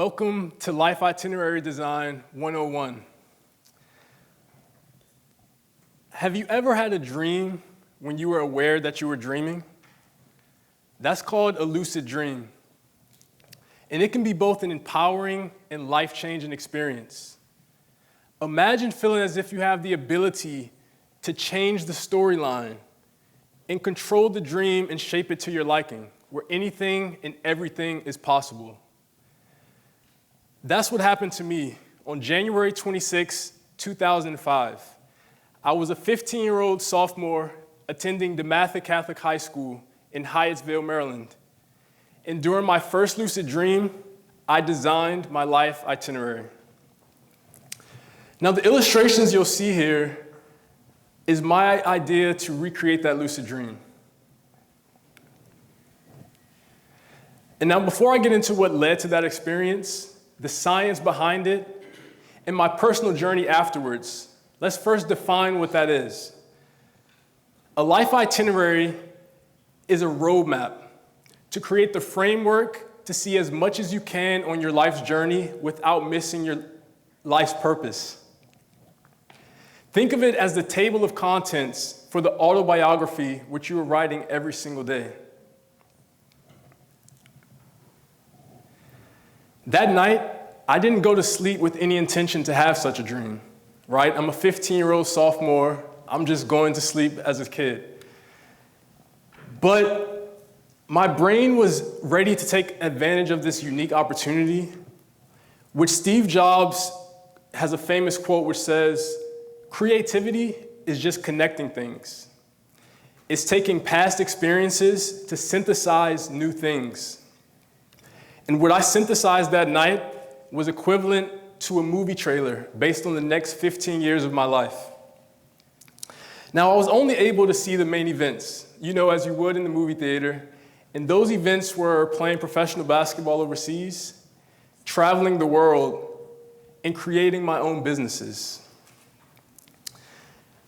Welcome to Life Itinerary Design 101. Have you ever had a dream when you were aware that you were dreaming? That's called a lucid dream. And it can be both an empowering and life-changing experience. Imagine feeling as if you have the ability to change the storyline and control the dream and shape it to your liking, where anything and everything is possible. That's what happened to me on January 26, 2005. I was a 15-year-old sophomore attending DeMatha Catholic High School in Hyattsville, Maryland. And during my first lucid dream, I designed my life itinerary. Now, the illustrations you'll see here is my idea to recreate that lucid dream. And now, before I get into what led to that experience, the science behind it, and my personal journey afterwards, let's first define what that is. A life itinerary is a roadmap to create the framework to see as much as you can on your life's journey without missing your life's purpose. Think of it as the table of contents for the autobiography which you are writing every single day. That night, I didn't go to sleep with any intention to have such a dream, right? I'm a 15-year-old sophomore. I'm just going to sleep as a kid. But my brain was ready to take advantage of this unique opportunity, which Steve Jobs has a famous quote which says, "Creativity is just connecting things. It's taking past experiences to synthesize new things." And what I synthesized that night was equivalent to a movie trailer based on the next 15 years of my life. Now, I was only able to see the main events, as you would in the movie theater. And those events were playing professional basketball overseas, traveling the world, and creating my own businesses.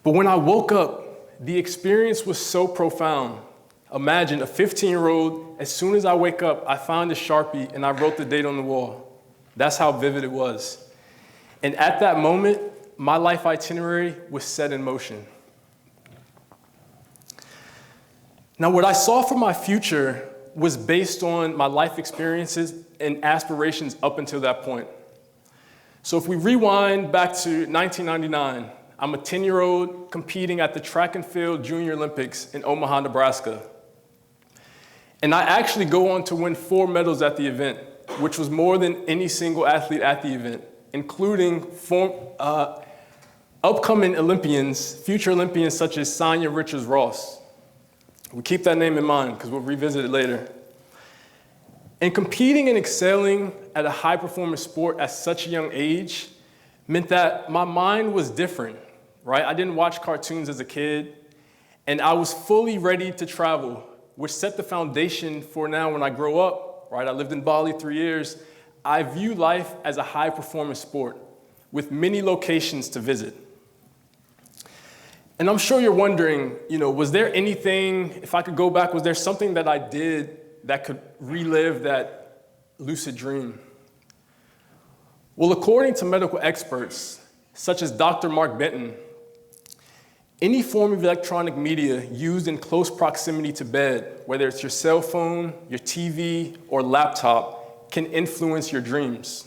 But when I woke up, the experience was so profound. Imagine a 15-year-old, as soon as I wake up, I found a Sharpie and I wrote the date on the wall. That's how vivid it was. And at that moment, my life itinerary was set in motion. Now, what I saw for my future was based on my life experiences and aspirations up until that point. So if we rewind back to 1999, I'm a 10-year-old competing at the Track and Field Junior Olympics in Omaha, Nebraska. And I actually go on to win 4 medals at the event, which was more than any single athlete at the event, including upcoming Olympians, future Olympians such as Sonia Richards-Ross. We keep that name in mind because we'll revisit it later. And competing and excelling at a high-performance sport at such a young age meant that my mind was different, right? I didn't watch cartoons as a kid, and I was fully ready to travel, which set the foundation for now when I grow up, right? I lived in Bali 3 years. I view life as a high-performance sport with many locations to visit. And I'm sure you're wondering, was there anything, if I could go back, was there something that I did that could relive that lucid dream? Well, according to medical experts, such as Dr. Mark Benton, any form of electronic media used in close proximity to bed, whether it's your cell phone, your TV, or laptop, can influence your dreams.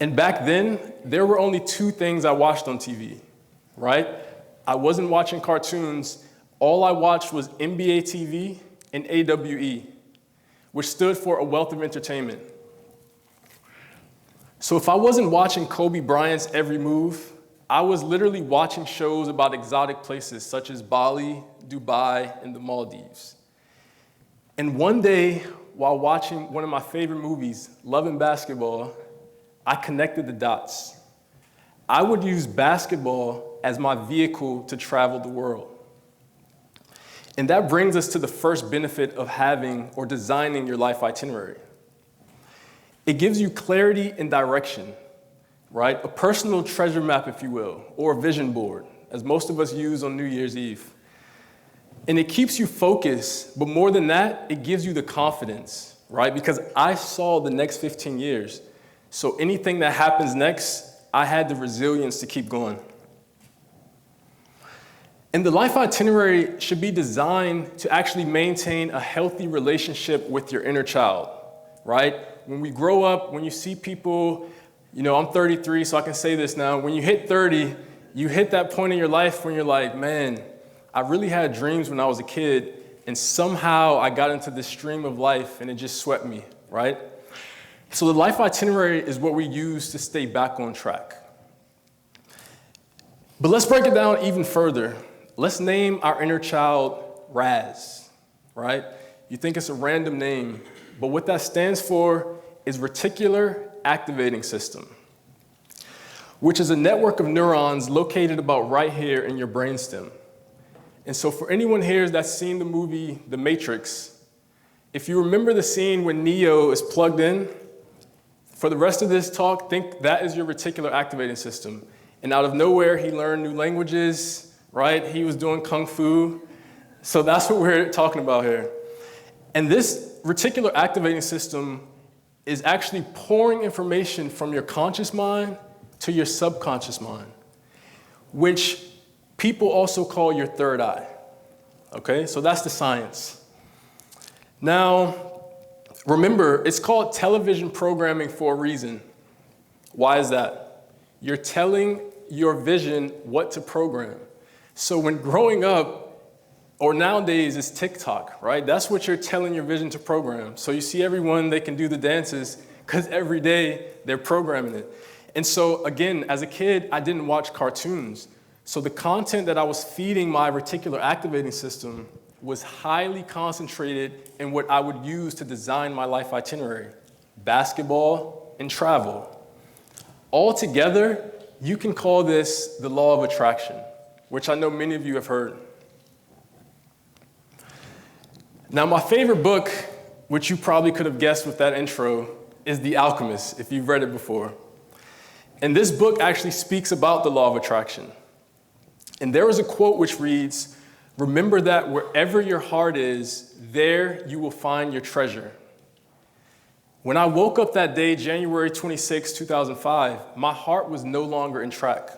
And back then, there were only 2 things I watched on TV, right? I wasn't watching cartoons. All I watched was NBA TV and AWE, which stood for A Wealth of Entertainment. So if I wasn't watching Kobe Bryant's every move, I was literally watching shows about exotic places such as Bali, Dubai, and the Maldives. And one day, while watching one of my favorite movies, Love and Basketball, I connected the dots. I would use basketball as my vehicle to travel the world. And that brings us to the first benefit of having or designing your life itinerary. It gives you clarity and direction, right? A personal treasure map, if you will, or a vision board, as most of us use on New Year's Eve. And it keeps you focused, but more than that, it gives you the confidence, right? Because I saw the next 15 years. So anything that happens next, I had the resilience to keep going. And the life itinerary should be designed to actually maintain a healthy relationship with your inner child, right? When we grow up, when you see people, I'm 33, so I can say this now. When you hit 30, you hit that point in your life when you're like, man, I really had dreams when I was a kid, and somehow I got into this stream of life and it just swept me, right? So the life itinerary is what we use to stay back on track. But let's break it down even further. Let's name our inner child Raz, right? You think it's a random name, but what that stands for is Reticular Activating System, which is a network of neurons located about right here in your brainstem. And so for anyone here that's seen the movie The Matrix, if you remember the scene when Neo is plugged in, for the rest of this talk, think that is your reticular activating system. And out of nowhere, he learned new languages, right? He was doing kung fu. So that's what we're talking about here. And this reticular activating system is actually pouring information from your conscious mind to your subconscious mind, which people also call your third eye. Okay, so that's the science. Now, remember, it's called television programming for a reason. Why is that? You're telling your vision what to program. So when growing up, or nowadays it's TikTok, right? That's what you're telling your vision to program. So you see everyone, they can do the dances because every day they're programming it. And so again, as a kid, I didn't watch cartoons. So the content that I was feeding my reticular activating system was highly concentrated in what I would use to design my life itinerary: basketball and travel. Altogether, you can call this the law of attraction, which I know many of you have heard. Now, my favorite book, which you probably could have guessed with that intro, is The Alchemist, if you've read it before. And this book actually speaks about the law of attraction. And there is a quote which reads, "Remember that wherever your heart is, there you will find your treasure." When I woke up that day, January 26, 2005, my heart was no longer in track.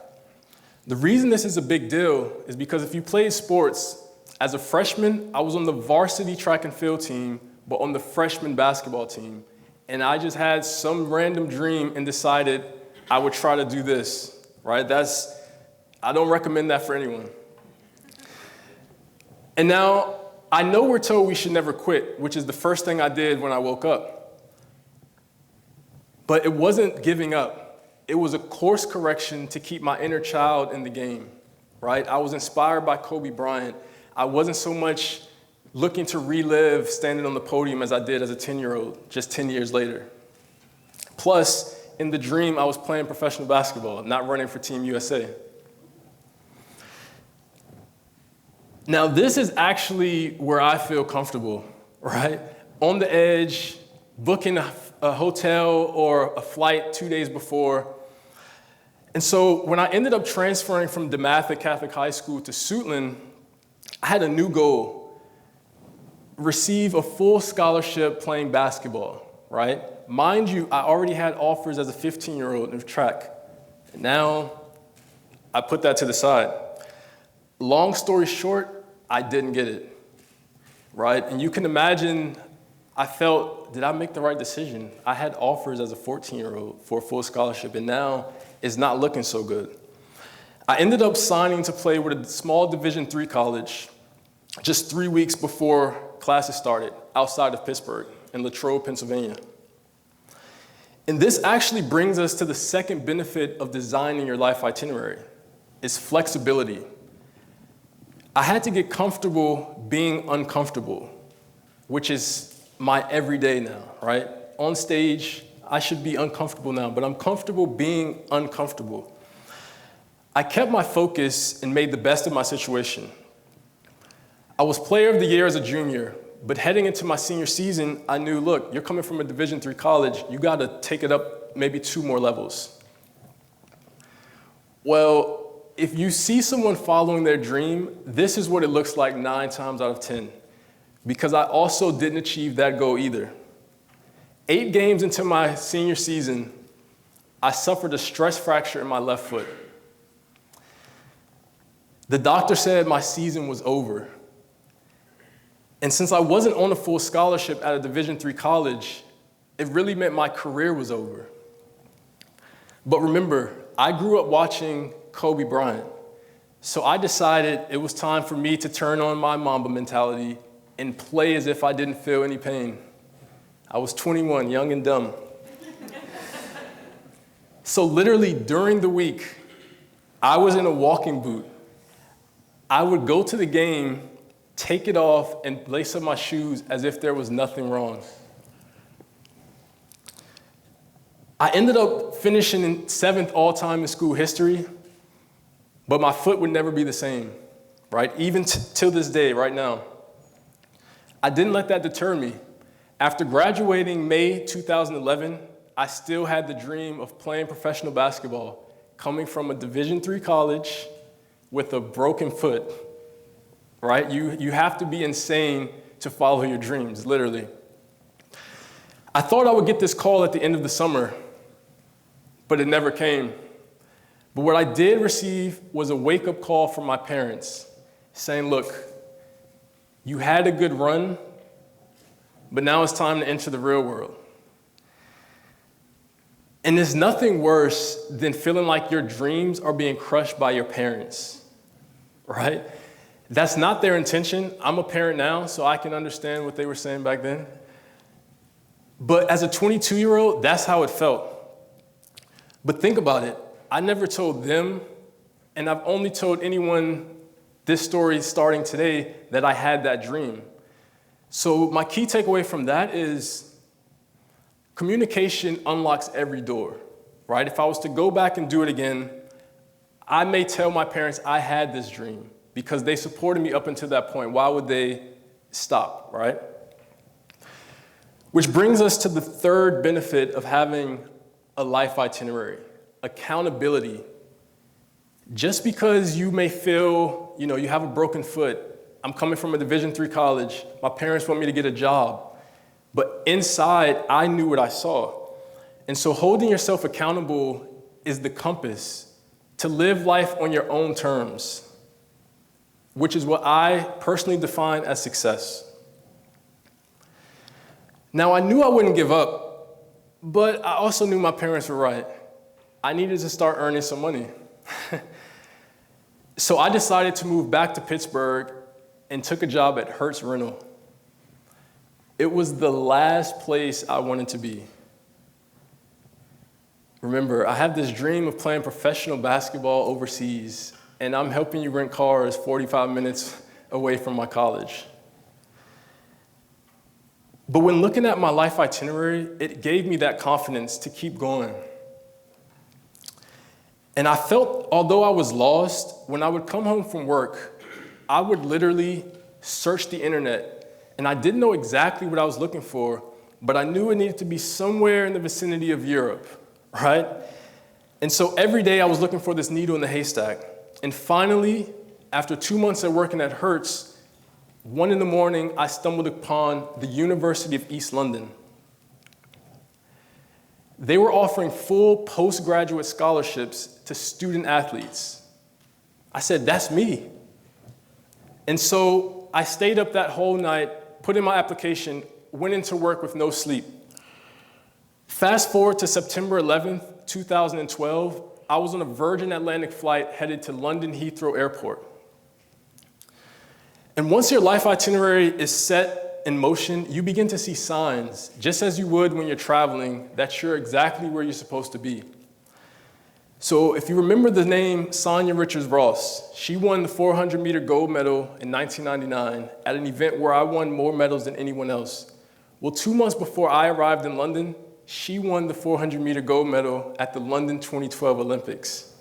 The reason this is a big deal is because if you played sports, as a freshman, I was on the varsity track and field team, but on the freshman basketball team. And I just had some random dream and decided I would try to do this, right? I don't recommend that for anyone. And now, I know we're told we should never quit, which is the first thing I did when I woke up. But it wasn't giving up. It was a course correction to keep my inner child in the game, right? I was inspired by Kobe Bryant. I wasn't so much looking to relive standing on the podium as I did as a 10-year-old, just 10 years later. Plus, in the dream, I was playing professional basketball, not running for Team USA. Now, this is actually where I feel comfortable, right? On the edge, booking a hotel or a flight 2 days before. And so when I ended up transferring from DeMatha Catholic High School to Suitland, I had a new goal: receive a full scholarship playing basketball, right? Mind you, I already had offers as a 15-year-old in track. And now, I put that to the side. Long story short, I didn't get it, right? And you can imagine, I felt, did I make the right decision? I had offers as a 14-year-old for a full scholarship, and now it's not looking so good. I ended up signing to play with a small Division III college just 3 weeks before classes started outside of Pittsburgh in Latrobe, Pennsylvania. And this actually brings us to the second benefit of designing your life itinerary, is flexibility. I had to get comfortable being uncomfortable, which is my everyday now, right? On stage, I should be uncomfortable now, but I'm comfortable being uncomfortable. I kept my focus and made the best of my situation. I was player of the year as a junior, but heading into my senior season, I knew, look, you're coming from a Division III college, you gotta take it up maybe 2 more levels. Well, if you see someone following their dream, this is what it looks like 9 times out of 10, because I also didn't achieve that goal either. 8 games into my senior season, I suffered a stress fracture in my left foot. The doctor said my season was over. And since I wasn't on a full scholarship at a Division III college, it really meant my career was over. But remember, I grew up watching Kobe Bryant. So I decided it was time for me to turn on my Mamba mentality and play as if I didn't feel any pain. I was 21, young and dumb. So literally during the week, I was in a walking boot. I would go to the game, take it off, and lace up my shoes as if there was nothing wrong. I ended up finishing in 7th all-time in school history, but my foot would never be the same, right? Even till this day, right now. I didn't let that deter me. After graduating May 2011, I still had the dream of playing professional basketball, coming from a Division III college with a broken foot, right? You have to be insane to follow your dreams, literally. I thought I would get this call at the end of the summer, but it never came. But what I did receive was a wake-up call from my parents saying, look, you had a good run, but now it's time to enter the real world. And there's nothing worse than feeling like your dreams are being crushed by your parents, right? That's not their intention. I'm a parent now, so I can understand what they were saying back then. But as a 22-year-old, that's how it felt. But think about it. I never told them, and I've only told anyone this story starting today that I had that dream. So my key takeaway from that is communication unlocks every door, right? If I was to go back and do it again, I may tell my parents I had this dream because they supported me up until that point. Why would they stop, right? Which brings us to the third benefit of having a life itinerary, accountability. Just because you may feel, you have a broken foot, I'm coming from a Division III college, my parents want me to get a job, but inside, I knew what I saw. And so holding yourself accountable is the compass to live life on your own terms, which is what I personally define as success. Now, I knew I wouldn't give up, but I also knew my parents were right. I needed to start earning some money. So I decided to move back to Pittsburgh and took a job at Hertz Rental. It was the last place I wanted to be. Remember, I have this dream of playing professional basketball overseas, and I'm helping you rent cars 45 minutes away from my college. But when looking at my life itinerary, it gave me that confidence to keep going. And I felt, although I was lost, when I would come home from work, I would literally search the internet, and I didn't know exactly what I was looking for, but I knew it needed to be somewhere in the vicinity of Europe, right? And so every day I was looking for this needle in the haystack. And finally, after 2 months of working at Hertz, 1 in the morning, I stumbled upon the University of East London. They were offering full postgraduate scholarships to student athletes. I said, that's me. And so I stayed up that whole night, put in my application, went into work with no sleep. Fast forward to September 11th, 2012, I was on a Virgin Atlantic flight headed to London Heathrow Airport. And once your life itinerary is set in motion, you begin to see signs, just as you would when you're traveling, that you're exactly where you're supposed to be. So if you remember the name Sonia Richards-Ross, she won the 400-meter gold medal in 1999 at an event where I won more medals than anyone else. Well, 2 months before I arrived in London, she won the 400-meter gold medal at the London 2012 Olympics.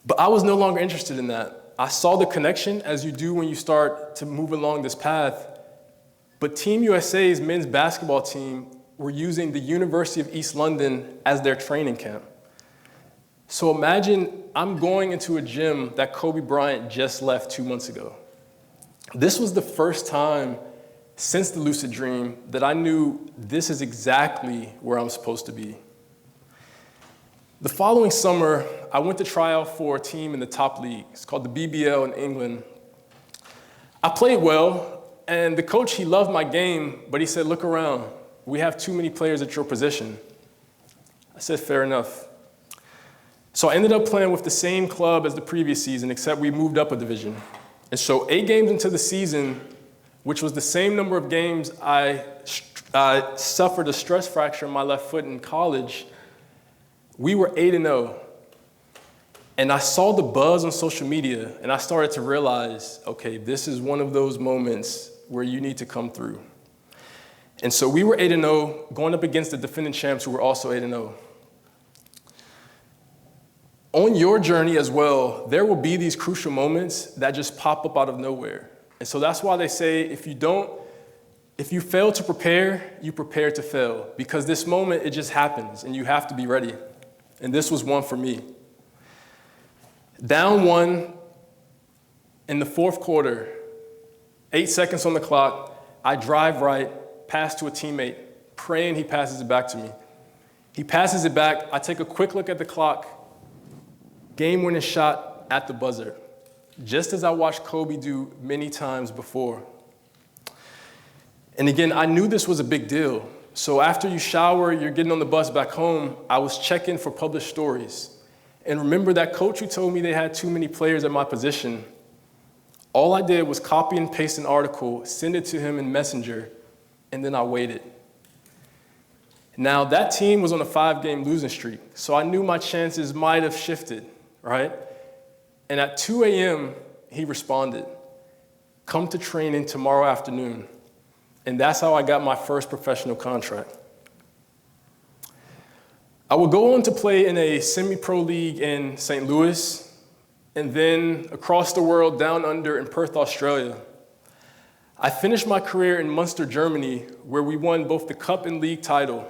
But I was no longer interested in that. I saw the connection, as you do when you start to move along this path, but Team USA's men's basketball team were using the University of East London as their training camp. So imagine I'm going into a gym that Kobe Bryant just left 2 months ago. This was the first time since the lucid dream that I knew this is exactly where I'm supposed to be. The following summer, I went to try out for a team in the top league. It's called the BBL in England. I played well, and the coach, he loved my game, but he said, look around. We have too many players at your position. I said, fair enough. So I ended up playing with the same club as the previous season, except we moved up a division. And so 8 games into the season, which was the same number of games I suffered a stress fracture in my left foot in college, we were 8-0. And I saw the buzz on social media, and I started to realize, okay, this is one of those moments where you need to come through. And so we were 8-0, going up against the defending champs who were also 8-0. On your journey as well, there will be these crucial moments that just pop up out of nowhere. And so that's why they say if you fail to prepare, you prepare to fail. Because this moment, it just happens, and you have to be ready. And this was one for me. Down 1 in the 4th quarter, 8 seconds on the clock, I drive right, pass to a teammate, praying he passes it back to me. He passes it back, I take a quick look at the clock, game-winning shot at the buzzer, just as I watched Kobe do many times before. And again, I knew this was a big deal. So after you shower, you're getting on the bus back home, I was checking for published stories. And remember that coach who told me they had too many players at my position? All I did was copy and paste an article, send it to him in Messenger, and then I waited. Now, that team was on a 5-game losing streak, so I knew my chances might have shifted, right? And at 2 a.m., he responded, come to training tomorrow afternoon. And that's how I got my first professional contract. I would go on to play in a semi-pro league in St. Louis, and then across the world, down under in Perth, Australia. I finished my career in Munster, Germany, where we won both the cup and league title.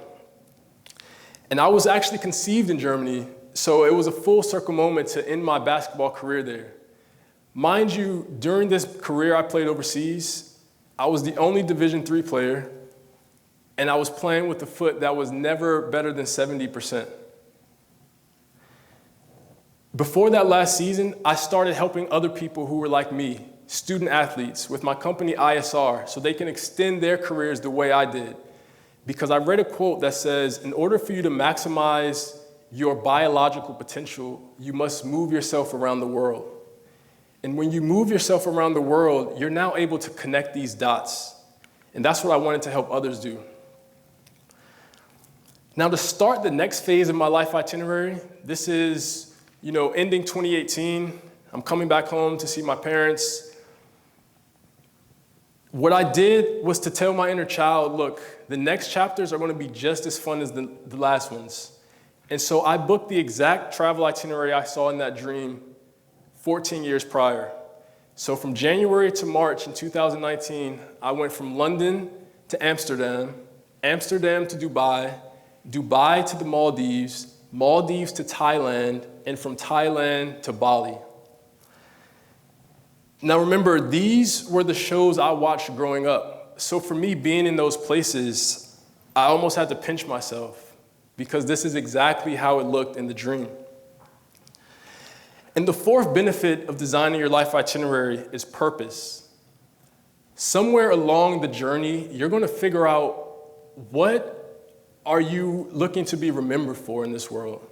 And I was actually conceived in Germany, so it was a full circle moment to end my basketball career there. Mind you, during this career I played overseas, I was the only Division III player, and I was playing with a foot that was never better than 70%. Before that last season, I started helping other people who were like me, student athletes, with my company ISR, so they can extend their careers the way I did. Because I read a quote that says, in order for you to maximize your biological potential, you must move yourself around the world. And when you move yourself around the world, you're now able to connect these dots. And that's what I wanted to help others do. Now, to start the next phase of my life itinerary, this is, ending 2018. I'm coming back home to see my parents. What I did was to tell my inner child, look, the next chapters are going to be just as fun as the last ones. And so I booked the exact travel itinerary I saw in that dream 14 years prior. So from January to March in 2019, I went from London to Amsterdam, Amsterdam to Dubai, Dubai to the Maldives, Maldives to Thailand, and from Thailand to Bali. Now remember, these were the shows I watched growing up. So for me, being in those places, I almost had to pinch myself because this is exactly how it looked in the dream. And the 4th benefit of designing your life itinerary is purpose. Somewhere along the journey, you're going to figure out what are you looking to be remembered for in this world?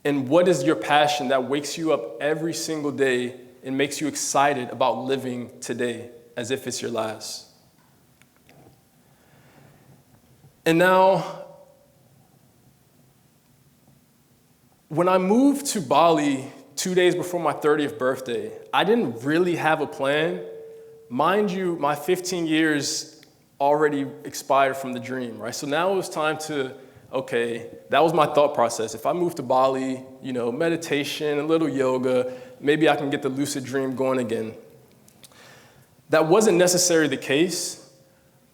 And what is your passion that wakes you up every single day and makes you excited about living today as if it's your last? And now, when I moved to Bali 2 days before my 30th birthday, I didn't really have a plan. Mind you, my 15 years already expired from the dream, right? So now it was time to, okay, that was my thought process. If I move to Bali, meditation, a little yoga, maybe I can get the lucid dream going again. That wasn't necessarily the case,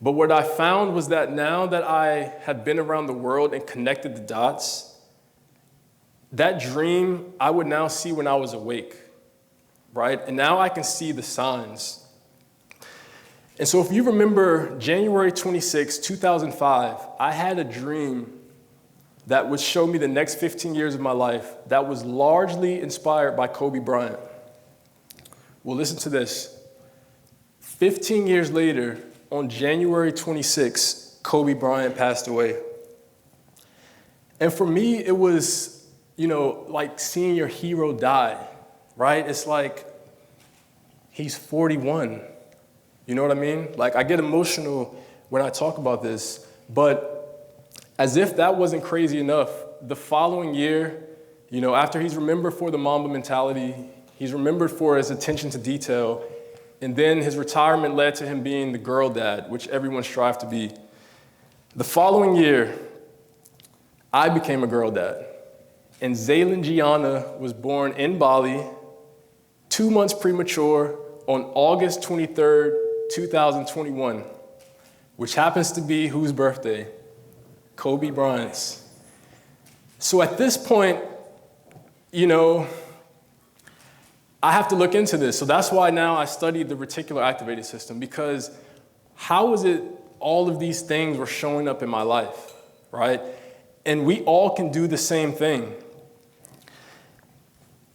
but what I found was that now that I had been around the world and connected the dots, that dream I would now see when I was awake, right? And now I can see the signs. And so if you remember January 26, 2005, I had a dream that would show me the next 15 years of my life that was largely inspired by Kobe Bryant. Well, listen to this. 15 years later, on January 26, Kobe Bryant passed away. And for me, it was, like seeing your hero die, right? It's like, he's 41. You know what I mean? Like, I get emotional when I talk about this, but as if that wasn't crazy enough, the following year, after he's remembered for the Mamba mentality, he's remembered for his attention to detail, and then his retirement led to him being the girl dad, which everyone strived to be. The following year, I became a girl dad, and Zaylin Gianna was born in Bali, 2 months premature, on August 23rd, 2021, which happens to be whose birthday? Kobe Bryant's. So at this point, I have to look into this. So that's why now I studied the reticular activating system, because how is it all of these things were showing up in my life, right? And we all can do the same thing.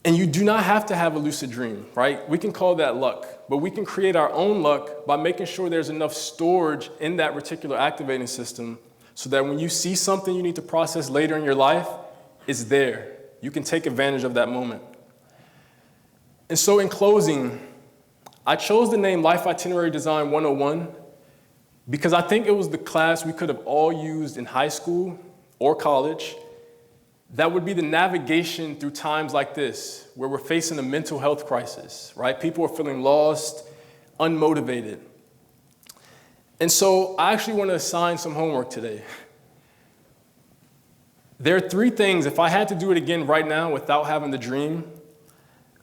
And you do not have to have a lucid dream, right? We can call that luck, but we can create our own luck by making sure there's enough storage in that reticular activating system so that when you see something you need to process later in your life, it's there. You can take advantage of that moment. And so in closing, I chose the name Life Itinerary Design 101 because I think it was the class we could have all used in high school or college that would be the navigation through times like this, where we're facing a mental health crisis, right? People are feeling lost, unmotivated. And so I actually want to assign some homework today. There are 3 things, if I had to do it again right now without having the dream,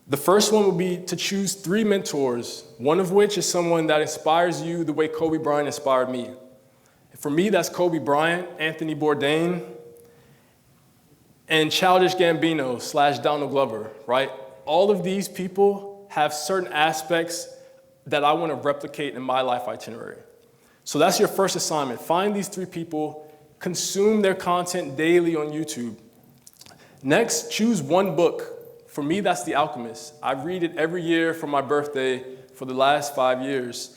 the first one would be to choose 3 mentors, one of which is someone that inspires you the way Kobe Bryant inspired me. For me, that's Kobe Bryant, Anthony Bourdain, and Childish Gambino / Donald Glover, right? All of these people have certain aspects that I want to replicate in my life itinerary. So that's your first assignment. Find these 3 people, consume their content daily on YouTube. Next, choose 1 book. For me, that's The Alchemist. I read it every year for my birthday for the last 5 years.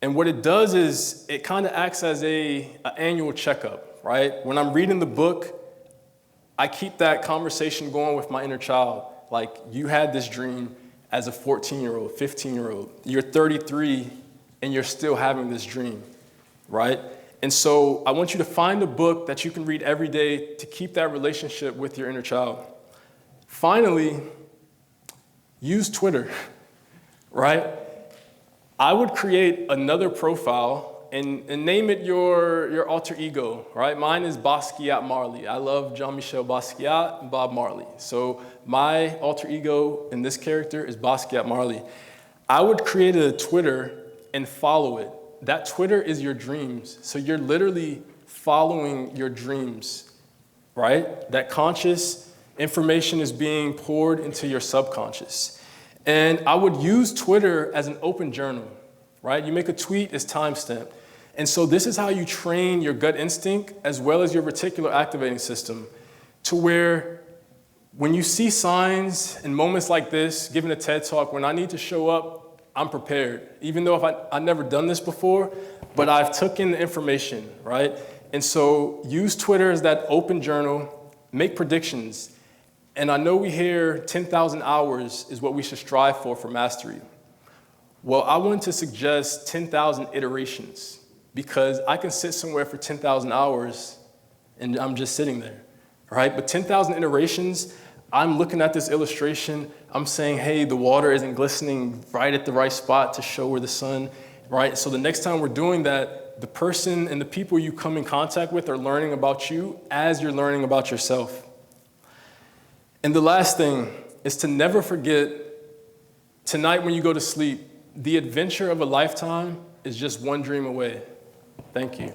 And what it does is it kind of acts as an annual checkup, right? When I'm reading the book, I keep that conversation going with my inner child. Like, you had this dream as a 14-year-old, 15-year-old. You're 33 and you're still having this dream, right? And so I want you to find a book that you can read every day to keep that relationship with your inner child. Finally, use Twitter, right? I would create another profile and name it your alter ego, right? Mine is Basquiat Marley. I love Jean-Michel Basquiat and Bob Marley. So my alter ego in this character is Basquiat Marley. I would create a Twitter and follow it. That Twitter is your dreams. So you're literally following your dreams, right? That conscious information is being poured into your subconscious. And I would use Twitter as an open journal, right? You make a tweet, it's timestamped. And so this is how you train your gut instinct as well as your reticular activating system to where when you see signs and moments like this, giving a TED Talk, when I need to show up, I'm prepared. Even though I've never done this before, but I've taken the information, right? And so use Twitter as that open journal, make predictions. And I know we hear 10,000 hours is what we should strive for mastery. Well, I want to suggest 10,000 iterations because I can sit somewhere for 10,000 hours and I'm just sitting there, right? But 10,000 iterations, I'm looking at this illustration, I'm saying, hey, the water isn't glistening right at the right spot to show where the sun, right? So the next time we're doing that, the person and the people you come in contact with are learning about you as you're learning about yourself. And the last thing is to never forget, tonight when you go to sleep, the adventure of a lifetime is just one dream away. Thank you.